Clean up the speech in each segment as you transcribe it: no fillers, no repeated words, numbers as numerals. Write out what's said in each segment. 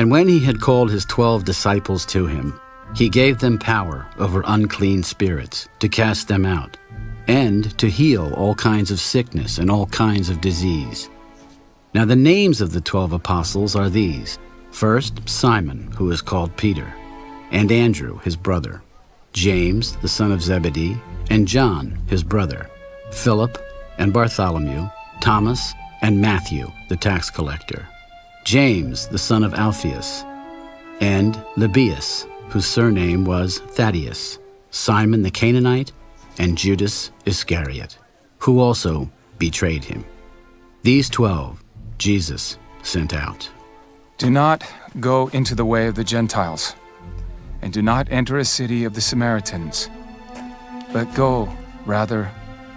And when he had called his 12 disciples to him, he gave them power over unclean spirits to cast them out, and to heal all kinds of sickness and all kinds of disease. Now the names of the 12 apostles are these: first, Simon, who is called Peter, and Andrew, his brother, James, the son of Zebedee, and John, his brother, Philip and Bartholomew, Thomas and Matthew, the tax collector, James, the son of Alphaeus, and Lebbaeus, whose surname was Thaddeus, Simon the Canaanite, and Judas Iscariot, who also betrayed him. These 12 Jesus sent out. Do not go into the way of the Gentiles, and do not enter a city of the Samaritans, but go, rather,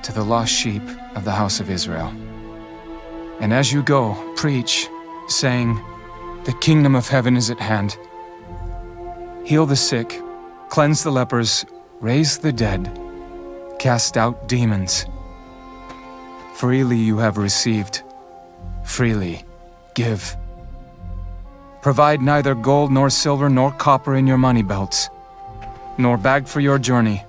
to the lost sheep of the house of Israel. And as you go, preach, saying, the kingdom of heaven is at hand. Heal the sick, cleanse the lepers, raise the dead, cast out demons. Freely you have received, freely give. Provide neither gold nor silver nor copper in your money belts, nor bag for your journey,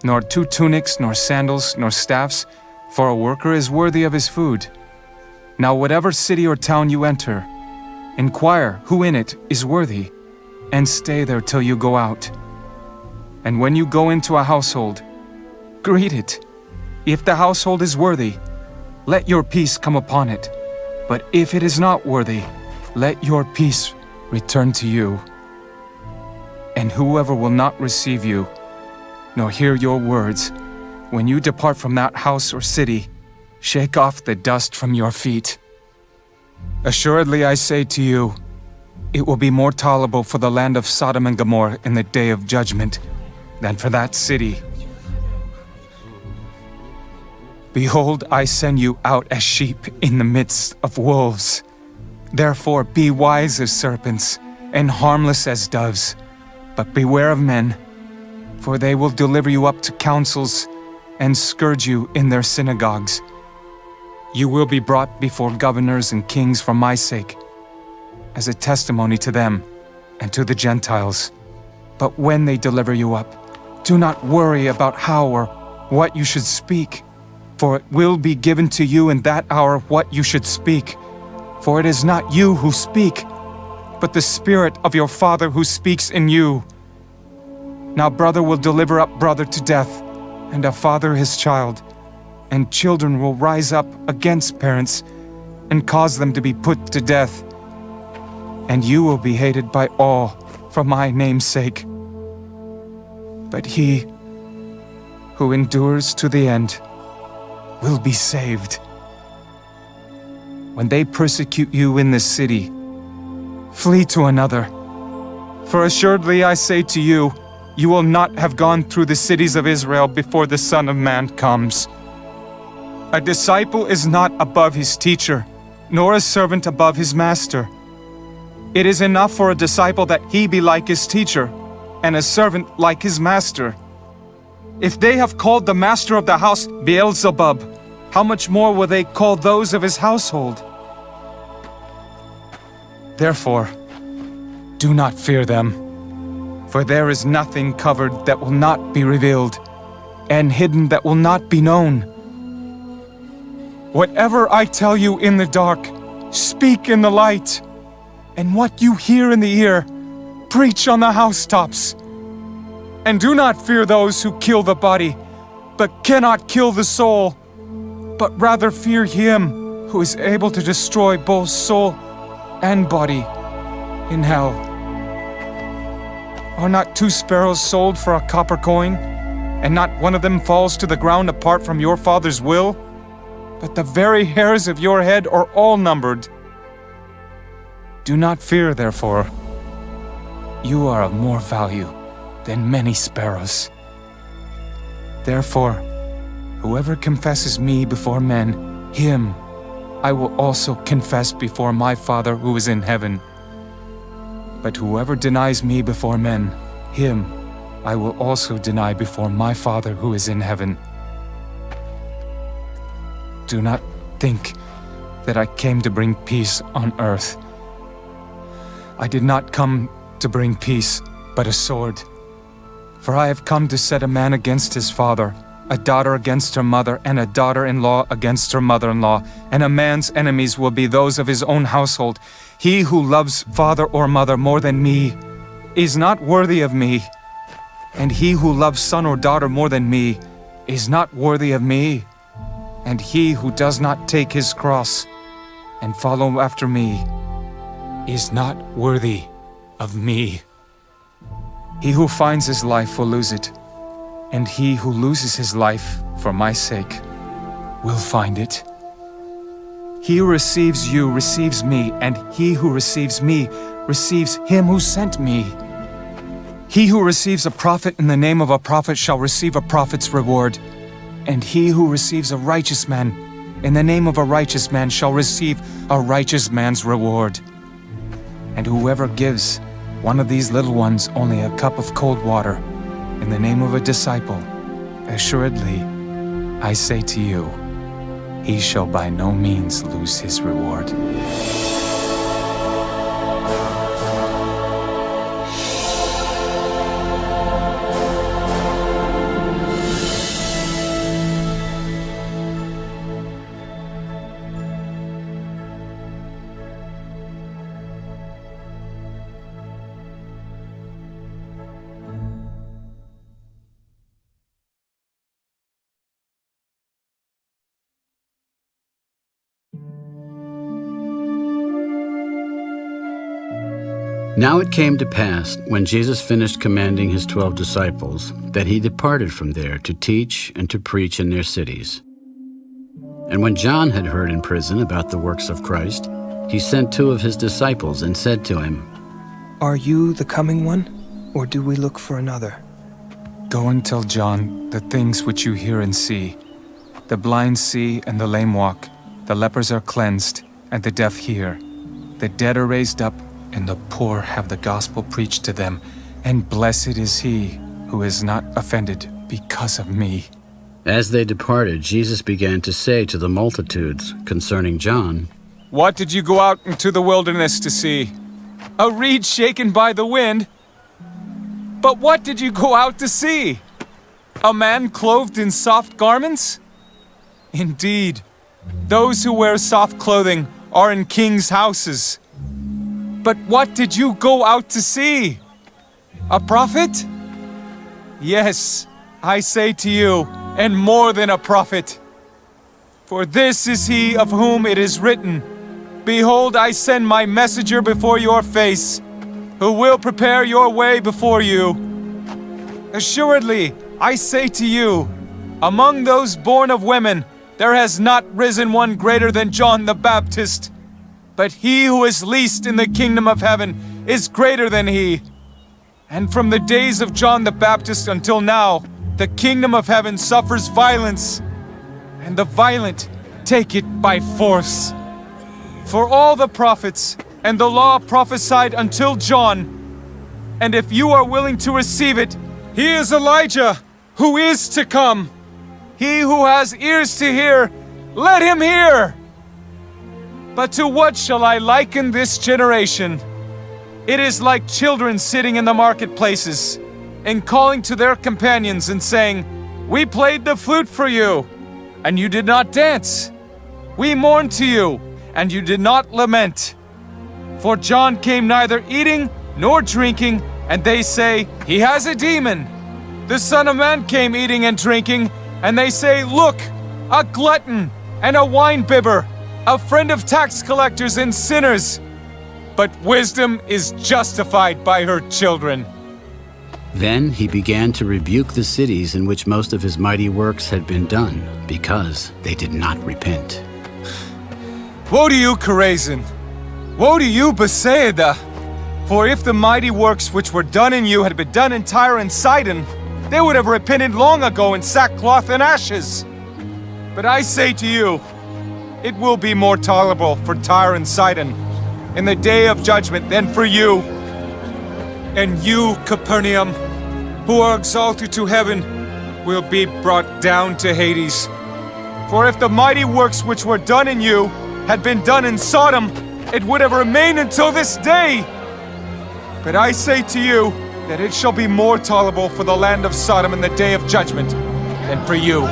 nor 2 tunics, nor sandals, nor staffs, for a worker is worthy of his food. Now whatever city or town you enter, inquire who in it is worthy, and stay there till you go out. And when you go into a household, greet it. If the household is worthy, let your peace come upon it. But if it is not worthy, let your peace return to you. And whoever will not receive you, nor hear your words, when you depart from that house or city, shake off the dust from your feet. Assuredly I say to you, it will be more tolerable for the land of Sodom and Gomorrah in the day of judgment than for that city. Behold, I send you out as sheep in the midst of wolves. Therefore be wise as serpents and harmless as doves. But beware of men, for they will deliver you up to councils and scourge you in their synagogues. You will be brought before governors and kings for my sake, as a testimony to them and to the Gentiles. But when they deliver you up, do not worry about how or what you should speak, for it will be given to you in that hour what you should speak. For it is not you who speak, but the Spirit of your Father who speaks in you. Now brother will deliver up brother to death, and a father his child, and children will rise up against parents and cause them to be put to death. And you will be hated by all for my name's sake. But he who endures to the end will be saved. When they persecute you in this city, flee to another. For assuredly I say to you, you will not have gone through the cities of Israel before the Son of Man comes. A disciple is not above his teacher, nor a servant above his master. It is enough for a disciple that he be like his teacher, and a servant like his master. If they have called the master of the house Beelzebub, how much more will they call those of his household? Therefore, do not fear them, for there is nothing covered that will not be revealed, and hidden that will not be known. Whatever I tell you in the dark, speak in the light, and what you hear in the ear, preach on the housetops. And do not fear those who kill the body, but cannot kill the soul, but rather fear him who is able to destroy both soul and body in hell. Are not 2 sparrows sold for a copper coin, and not one of them falls to the ground apart from your Father's will? But the very hairs of your head are all numbered. Do not fear, therefore. You are of more value than many sparrows. Therefore, whoever confesses me before men, him I will also confess before my Father who is in heaven. But whoever denies me before men, him I will also deny before my Father who is in heaven. Do not think that I came to bring peace on earth. I did not come to bring peace, but a sword. For I have come to set a man against his father, a daughter against her mother, and a daughter-in-law against her mother-in-law, and a man's enemies will be those of his own household. He who loves father or mother more than me is not worthy of me, and he who loves son or daughter more than me is not worthy of me, and he who does not take his cross and follow after me is not worthy of me. He who finds his life will lose it, and he who loses his life for my sake will find it. He who receives you receives me, and he who receives me receives him who sent me. He who receives a prophet in the name of a prophet shall receive a prophet's reward, and he who receives a righteous man in the name of a righteous man shall receive a righteous man's reward. And whoever gives one of these little ones only a cup of cold water in the name of a disciple, assuredly, I say to you, he shall by no means lose his reward. Now it came to pass, when Jesus finished commanding his 12 disciples, that he departed from there to teach and to preach in their cities. And when John had heard in prison about the works of Christ, he sent 2 of his disciples and said to him, Are you the coming one, or do we look for another? Go and tell John the things which you hear and see. The blind see and the lame walk, the lepers are cleansed, and the deaf hear. The dead are raised up, and the poor have the gospel preached to them, and blessed is he who is not offended because of me. As they departed, Jesus began to say to the multitudes concerning John, What did you go out into the wilderness to see? A reed shaken by the wind? But what did you go out to see? A man clothed in soft garments? Indeed, those who wear soft clothing are in kings' houses. But what did you go out to see? A prophet? Yes, I say to you, and more than a prophet. For this is he of whom it is written, Behold, I send my messenger before your face, who will prepare your way before you. Assuredly, I say to you, among those born of women, there has not risen one greater than John the Baptist. But he who is least in the kingdom of heaven is greater than he. And from the days of John the Baptist until now, the kingdom of heaven suffers violence, and the violent take it by force. For all the prophets and the law prophesied until John, and if you are willing to receive it, he is Elijah, who is to come. He who has ears to hear, let him hear. But to what shall I liken this generation? It is like children sitting in the marketplaces and calling to their companions and saying, We played the flute for you, and you did not dance. We mourned to you, and you did not lament. For John came neither eating nor drinking, and they say, He has a demon. The Son of Man came eating and drinking, and they say, Look, a glutton and a winebibber, a friend of tax collectors and sinners. But wisdom is justified by her children. Then he began to rebuke the cities in which most of his mighty works had been done, because they did not repent. Woe to you, Chorazin! Woe to you, Bethsaida! For if the mighty works which were done in you had been done in Tyre and Sidon, they would have repented long ago in sackcloth and ashes. But I say to you, it will be more tolerable for Tyre and Sidon in the day of judgment than for you. And you, Capernaum, who are exalted to heaven, will be brought down to Hades. For if the mighty works which were done in you had been done in Sodom, it would have remained until this day. But I say to you that it shall be more tolerable for the land of Sodom in the day of judgment than for you.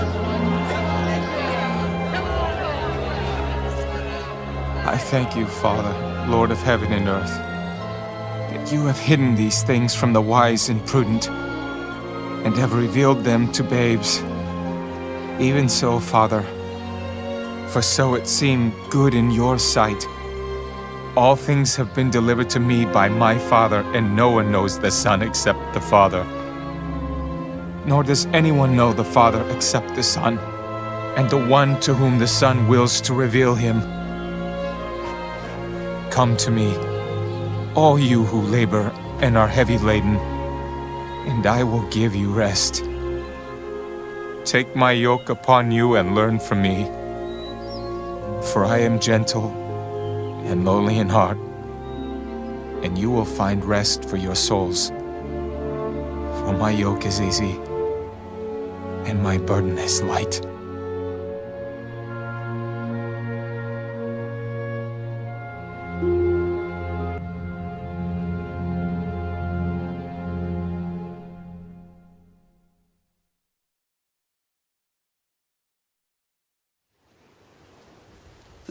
I thank you, Father, Lord of heaven and earth, that you have hidden these things from the wise and prudent, and have revealed them to babes. Even so, Father, for so it seemed good in your sight. All things have been delivered to me by my Father, and no one knows the Son except the Father. Nor does anyone know the Father except the Son, and the one to whom the Son wills to reveal him. Come to me, all you who labor and are heavy laden, and I will give you rest. Take my yoke upon you and learn from me, for I am gentle and lowly in heart, and you will find rest for your souls. For my yoke is easy, and my burden is light.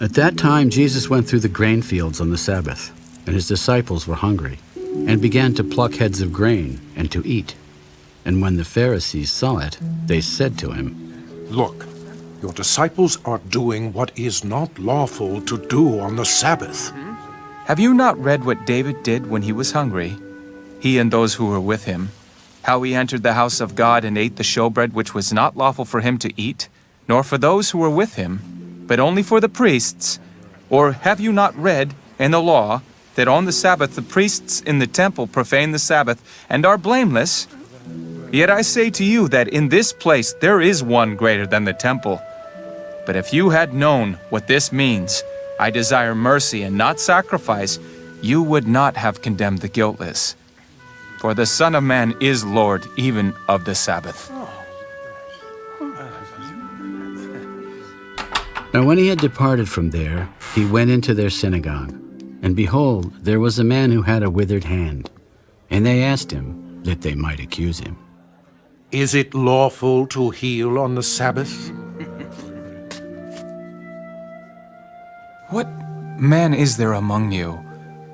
At that time Jesus went through the grain fields on the Sabbath, and his disciples were hungry, and began to pluck heads of grain and to eat. And when the Pharisees saw it, they said to him, Look, your disciples are doing what is not lawful to do on the Sabbath. Have you not read what David did when he was hungry, he and those who were with him, how he entered the house of God and ate the showbread which was not lawful for him to eat, nor for those who were with him, but only for the priests? Or have you not read in the law that on the Sabbath the priests in the temple profane the Sabbath and are blameless? Yet I say to you that in this place there is one greater than the temple. But if you had known what this means, I desire mercy and not sacrifice, you would not have condemned the guiltless. For the Son of Man is Lord even of the Sabbath. Now when he had departed from there, he went into their synagogue. And behold, there was a man who had a withered hand. And they asked him, that they might accuse him. Is it lawful to heal on the Sabbath? What man is there among you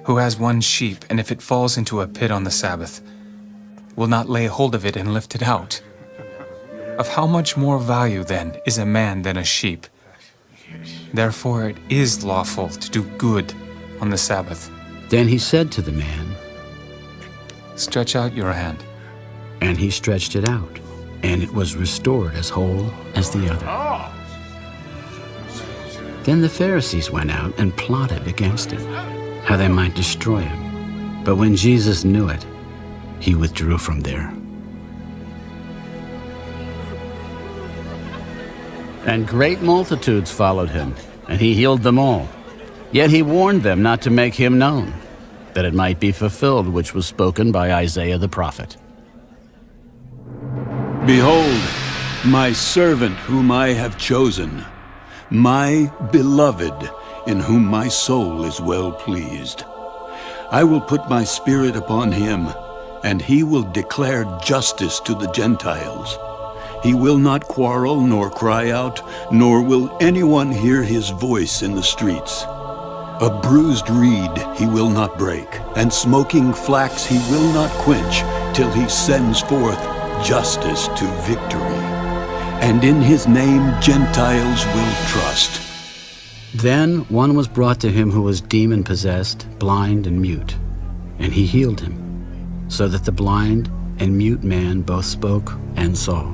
who has one sheep, and if it falls into a pit on the Sabbath, will not lay hold of it and lift it out? Of how much more value, then, is a man than a sheep? Therefore it is lawful to do good on the Sabbath. Then he said to the man, Stretch out your hand. and he stretched it out, and it was restored as whole as the other. Then the Pharisees went out and plotted against him, how they might destroy him. But when Jesus knew it, he withdrew from there. And great multitudes followed him, and he healed them all. Yet he warned them not to make him known, that it might be fulfilled which was spoken by Isaiah the prophet. Behold, my servant whom I have chosen, my beloved, in whom my soul is well pleased. I will put my spirit upon him, and he will declare justice to the Gentiles. He will not quarrel nor cry out, nor will anyone hear his voice in the streets. A bruised reed he will not break, and smoking flax he will not quench, till he sends forth justice to victory. And in his name Gentiles will trust. Then one was brought to him who was demon-possessed, blind and mute, and he healed him, so that the blind and mute man both spoke and saw.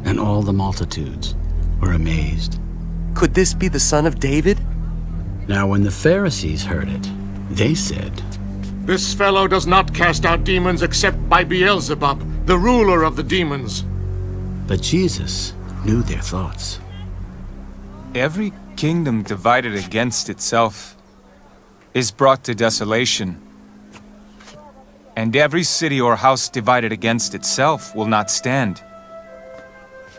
And all the multitudes were amazed. Could this be the son of David? Now when the Pharisees heard it, they said, This fellow does not cast out demons except by Beelzebub, the ruler of the demons. But Jesus knew their thoughts. Every kingdom divided against itself is brought to desolation, and every city or house divided against itself will not stand.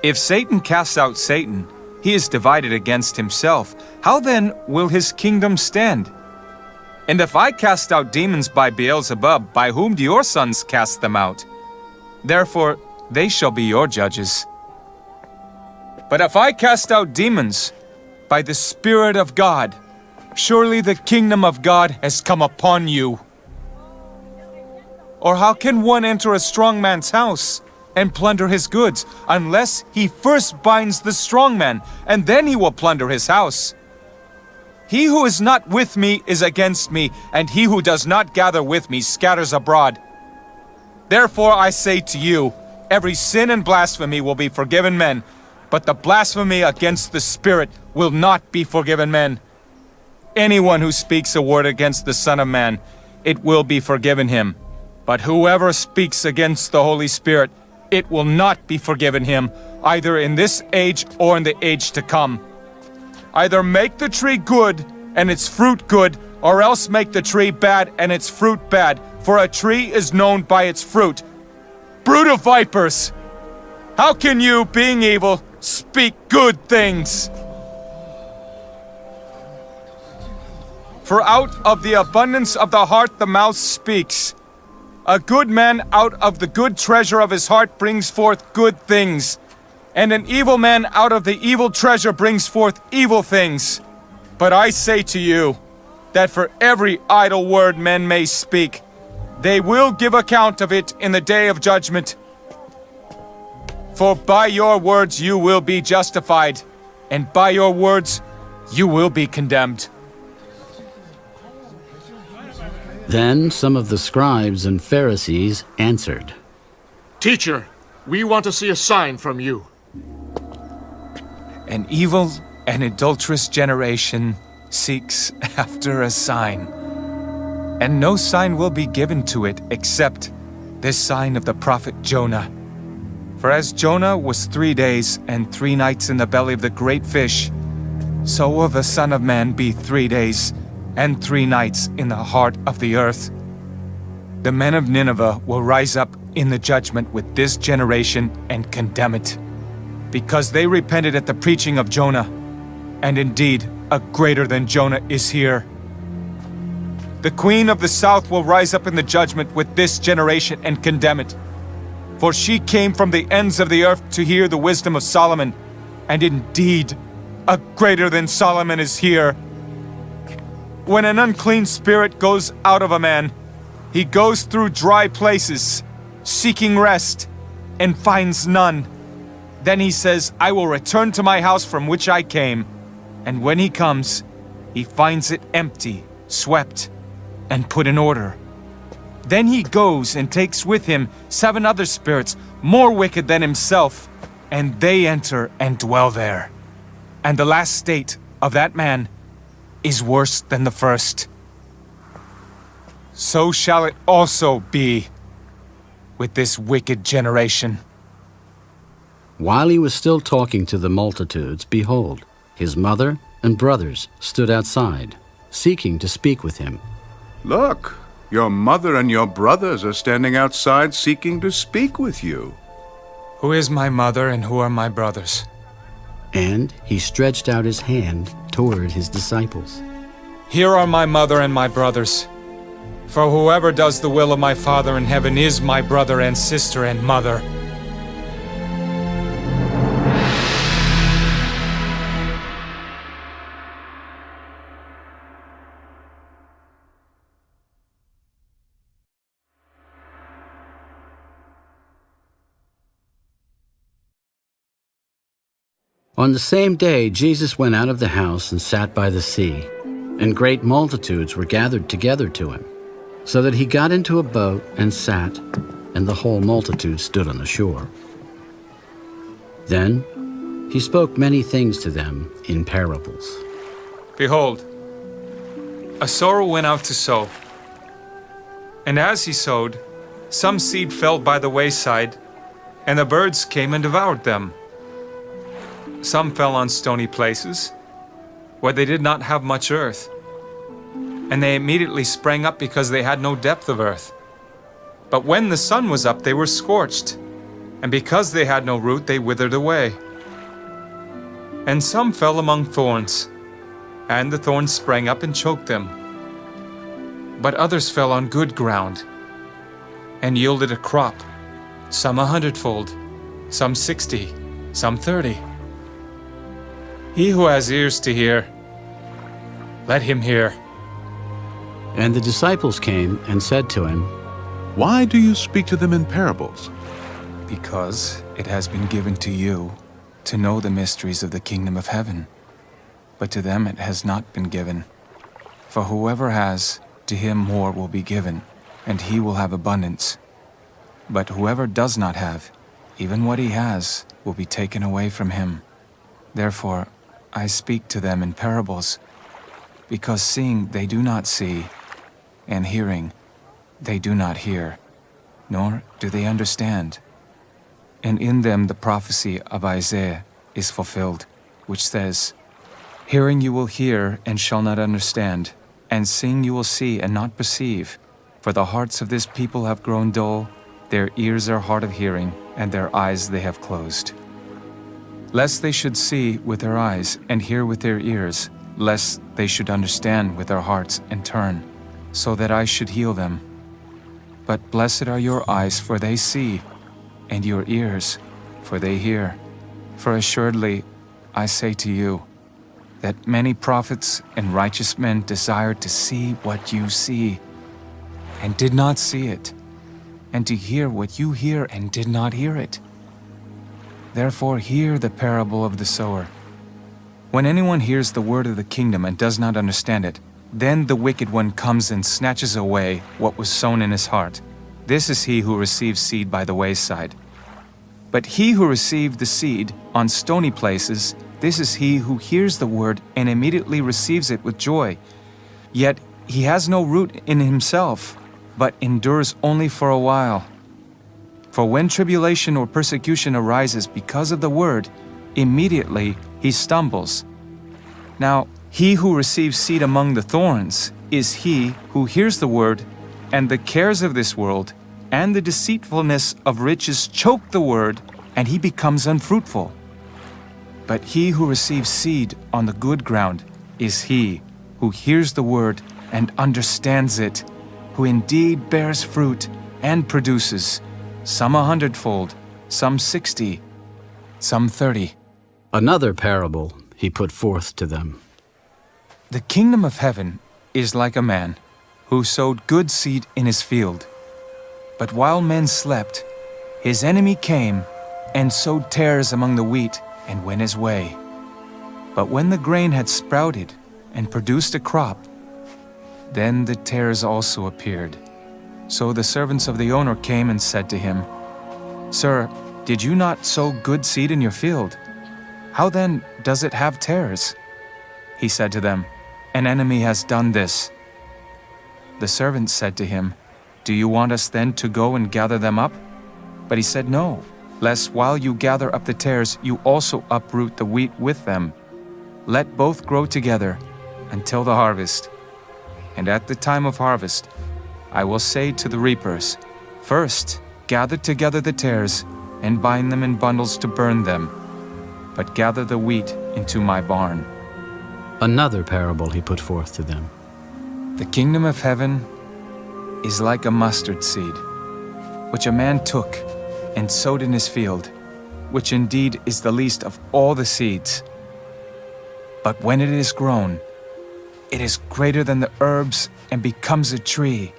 If Satan casts out Satan, he is divided against himself. How then will his kingdom stand? And if I cast out demons by Beelzebub, by whom do your sons cast them out? Therefore, they shall be your judges. But if I cast out demons by the Spirit of God, surely the kingdom of God has come upon you. Or how can one enter a strong man's house and plunder his goods, unless he first binds the strong man, and then he will plunder his house? He who is not with me is against me, and he who does not gather with me scatters abroad. Therefore I say to you, every sin and blasphemy will be forgiven men, but the blasphemy against the Spirit will not be forgiven men. Anyone who speaks a word against the Son of Man, it will be forgiven him. But whoever speaks against the Holy Spirit, it will not be forgiven him, either in this age or in the age to come. Either make the tree good and its fruit good, or else make the tree bad and its fruit bad, for a tree is known by its fruit. Brood of vipers! How can you, being evil, speak good things? For out of the abundance of the heart the mouth speaks. A good man out of the good treasure of his heart brings forth good things, and an evil man out of the evil treasure brings forth evil things. But I say to you, that for every idle word men may speak, they will give account of it in the day of judgment. For by your words you will be justified, and by your words you will be condemned. Then some of the scribes and Pharisees answered, Teacher, we want to see a sign from you. An evil and adulterous generation seeks after a sign, and no sign will be given to it except this sign of the prophet Jonah. For as Jonah was 3 days and 3 nights in the belly of the great fish, so will the Son of Man be 3 days and 3 nights in the heart of the earth. The men of Nineveh will rise up in the judgment with this generation and condemn it, because they repented at the preaching of Jonah, and indeed a greater than Jonah is here. The queen of the south will rise up in the judgment with this generation and condemn it, for she came from the ends of the earth to hear the wisdom of Solomon, and indeed a greater than Solomon is here. When an unclean spirit goes out of a man, he goes through dry places, seeking rest, and finds none. Then he says, I will return to my house from which I came. And when he comes, he finds it empty, swept, and put in order. Then he goes and takes with him 7 other spirits, more wicked than himself, and they enter and dwell there. And the last state of that man is worse than the first. So shall it also be with this wicked generation. While he was still talking to the multitudes, behold, his mother and brothers stood outside, seeking to speak with him. Look, your mother and your brothers are standing outside seeking to speak with you. Who is my mother and who are my brothers? And he stretched out his hand toward his disciples. Here are my mother and my brothers. For whoever does the will of my Father in heaven is my brother and sister and mother. On the same day, Jesus went out of the house and sat by the sea, and great multitudes were gathered together to him, so that he got into a boat and sat, and the whole multitude stood on the shore. Then he spoke many things to them in parables. Behold, a sower went out to sow. And as he sowed, some seed fell by the wayside, and the birds came and devoured them. Some fell on stony places, where they did not have much earth, and they immediately sprang up because they had no depth of earth. But when the sun was up, they were scorched, and because they had no root, they withered away. And some fell among thorns, and the thorns sprang up and choked them. But others fell on good ground and yielded a crop, some 100-fold, some 60, some 30. He who has ears to hear, let him hear. And the disciples came and said to him, Why do you speak to them in parables? Because it has been given to you to know the mysteries of the kingdom of heaven, but to them it has not been given. For whoever has, to him more will be given, and he will have abundance. But whoever does not have, even what he has, will be taken away from him. Therefore, I speak to them in parables, because seeing they do not see, and hearing they do not hear, nor do they understand. And in them the prophecy of Isaiah is fulfilled, which says, Hearing you will hear and shall not understand, and seeing you will see and not perceive. For the hearts of this people have grown dull, their ears are hard of hearing, and their eyes they have closed. Lest they should see with their eyes and hear with their ears, lest they should understand with their hearts and turn, so that I should heal them. But blessed are your eyes, for they see, and your ears, for they hear. For assuredly, I say to you, that many prophets and righteous men desired to see what you see, and did not see it, and to hear what you hear and did not hear it. Therefore hear the parable of the sower. When anyone hears the word of the kingdom and does not understand it, then the wicked one comes and snatches away what was sown in his heart. This is he who receives seed by the wayside. But he who received the seed on stony places, this is he who hears the word and immediately receives it with joy. Yet he has no root in himself, but endures only for a while. For when tribulation or persecution arises because of the word, immediately he stumbles. Now, he who receives seed among the thorns is he who hears the word, and the cares of this world and the deceitfulness of riches choke the word, and he becomes unfruitful. But he who receives seed on the good ground is he who hears the word and understands it, who indeed bears fruit and produces, some 100-fold, some 60, some 30. Another parable he put forth to them. The kingdom of heaven is like a man who sowed good seed in his field. But while men slept, his enemy came and sowed tares among the wheat and went his way. But when the grain had sprouted and produced a crop, then the tares also appeared. So the servants of the owner came and said to him, Sir, did you not sow good seed in your field? How then does it have tares? He said to them, An enemy has done this. The servants said to him, Do you want us then to go and gather them up? But he said, No, lest while you gather up the tares, you also uproot the wheat with them. Let both grow together until the harvest. And at the time of harvest, I will say to the reapers, First, gather together the tares and bind them in bundles to burn them, but gather the wheat into my barn. Another parable he put forth to them. The kingdom of heaven is like a mustard seed, which a man took and sowed in his field, which indeed is the least of all the seeds. But when it is grown, it is greater than the herbs and becomes a tree,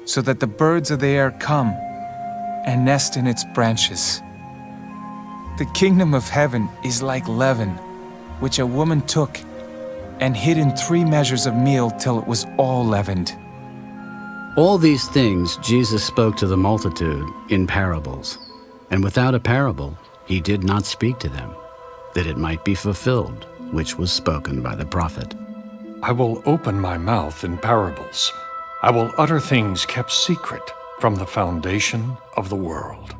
so that the birds of the air come and nest in its branches. The kingdom of heaven is like leaven, which a woman took and hid in 3 measures of meal till it was all leavened. All these things Jesus spoke to the multitude in parables, and without a parable he did not speak to them, that it might be fulfilled, which was spoken by the prophet. I will open my mouth in parables. I will utter things kept secret from the foundation of the world.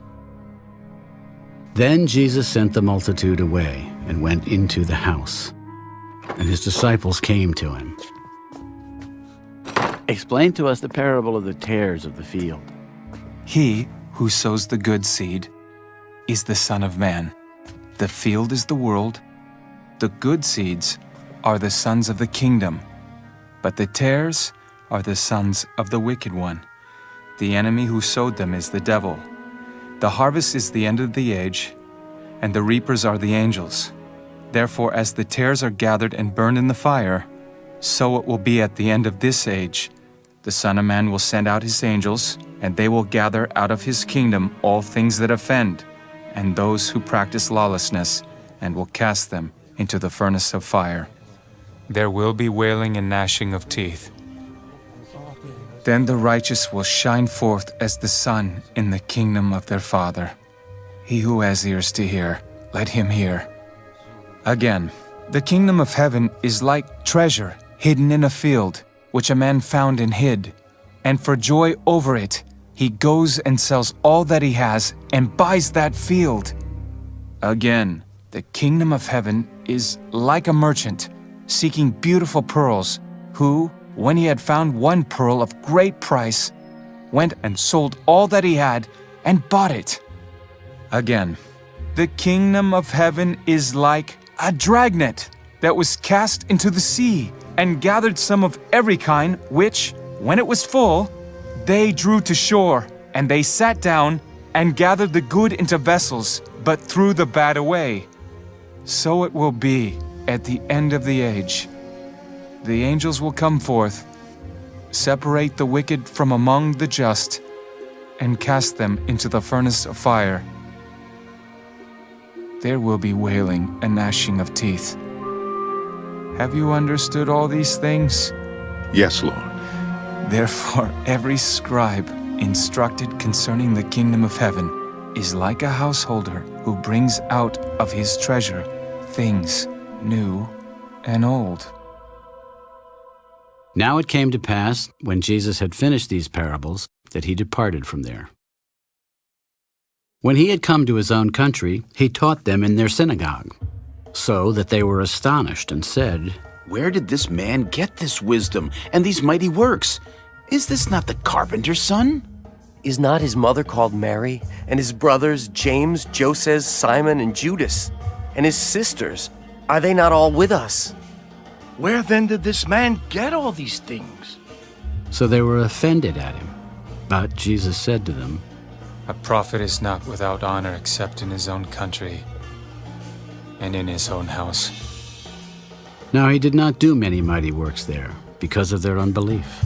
Then Jesus sent the multitude away and went into the house, and his disciples came to him. Explain to us the parable of the tares of the field. He who sows the good seed is the Son of Man. The field is the world. The good seeds are the sons of the kingdom, but the tares are the sons of the wicked one. The enemy who sowed them is the devil. The harvest is the end of the age, and the reapers are the angels. Therefore, as the tares are gathered and burned in the fire, so it will be at the end of this age. The Son of Man will send out his angels, and they will gather out of his kingdom all things that offend, and those who practice lawlessness, and will cast them into the furnace of fire. There will be wailing and gnashing of teeth. Then the righteous will shine forth as the sun in the kingdom of their Father. He who has ears to hear, let him hear. Again, the kingdom of heaven is like treasure hidden in a field, which a man found and hid. And for joy over it, he goes and sells all that he has and buys that field. Again, the kingdom of heaven is like a merchant seeking beautiful pearls, who, when he had found one pearl of great price, went and sold all that he had and bought it. Again, the kingdom of heaven is like a dragnet that was cast into the sea and gathered some of every kind, which, when it was full, they drew to shore, and they sat down and gathered the good into vessels, but threw the bad away. So it will be at the end of the age. The angels will come forth, separate the wicked from among the just, and cast them into the furnace of fire. There will be wailing and gnashing of teeth. Have you understood all these things? Yes, Lord. Therefore, every scribe instructed concerning the kingdom of heaven is like a householder who brings out of his treasure things new and old. Now it came to pass, when Jesus had finished these parables, that he departed from there. When he had come to his own country, he taught them in their synagogue, so that they were astonished and said, "Where did this man get this wisdom and these mighty works? Is this not the carpenter's son? Is not his mother called Mary, and his brothers James, Joseph, Simon, and Judas? And his sisters, are they not all with us? Where then did this man get all these things?" So they were offended at him. But Jesus said to them, A prophet is not without honor except in his own country and in his own house. Now he did not do many mighty works there, because of their unbelief.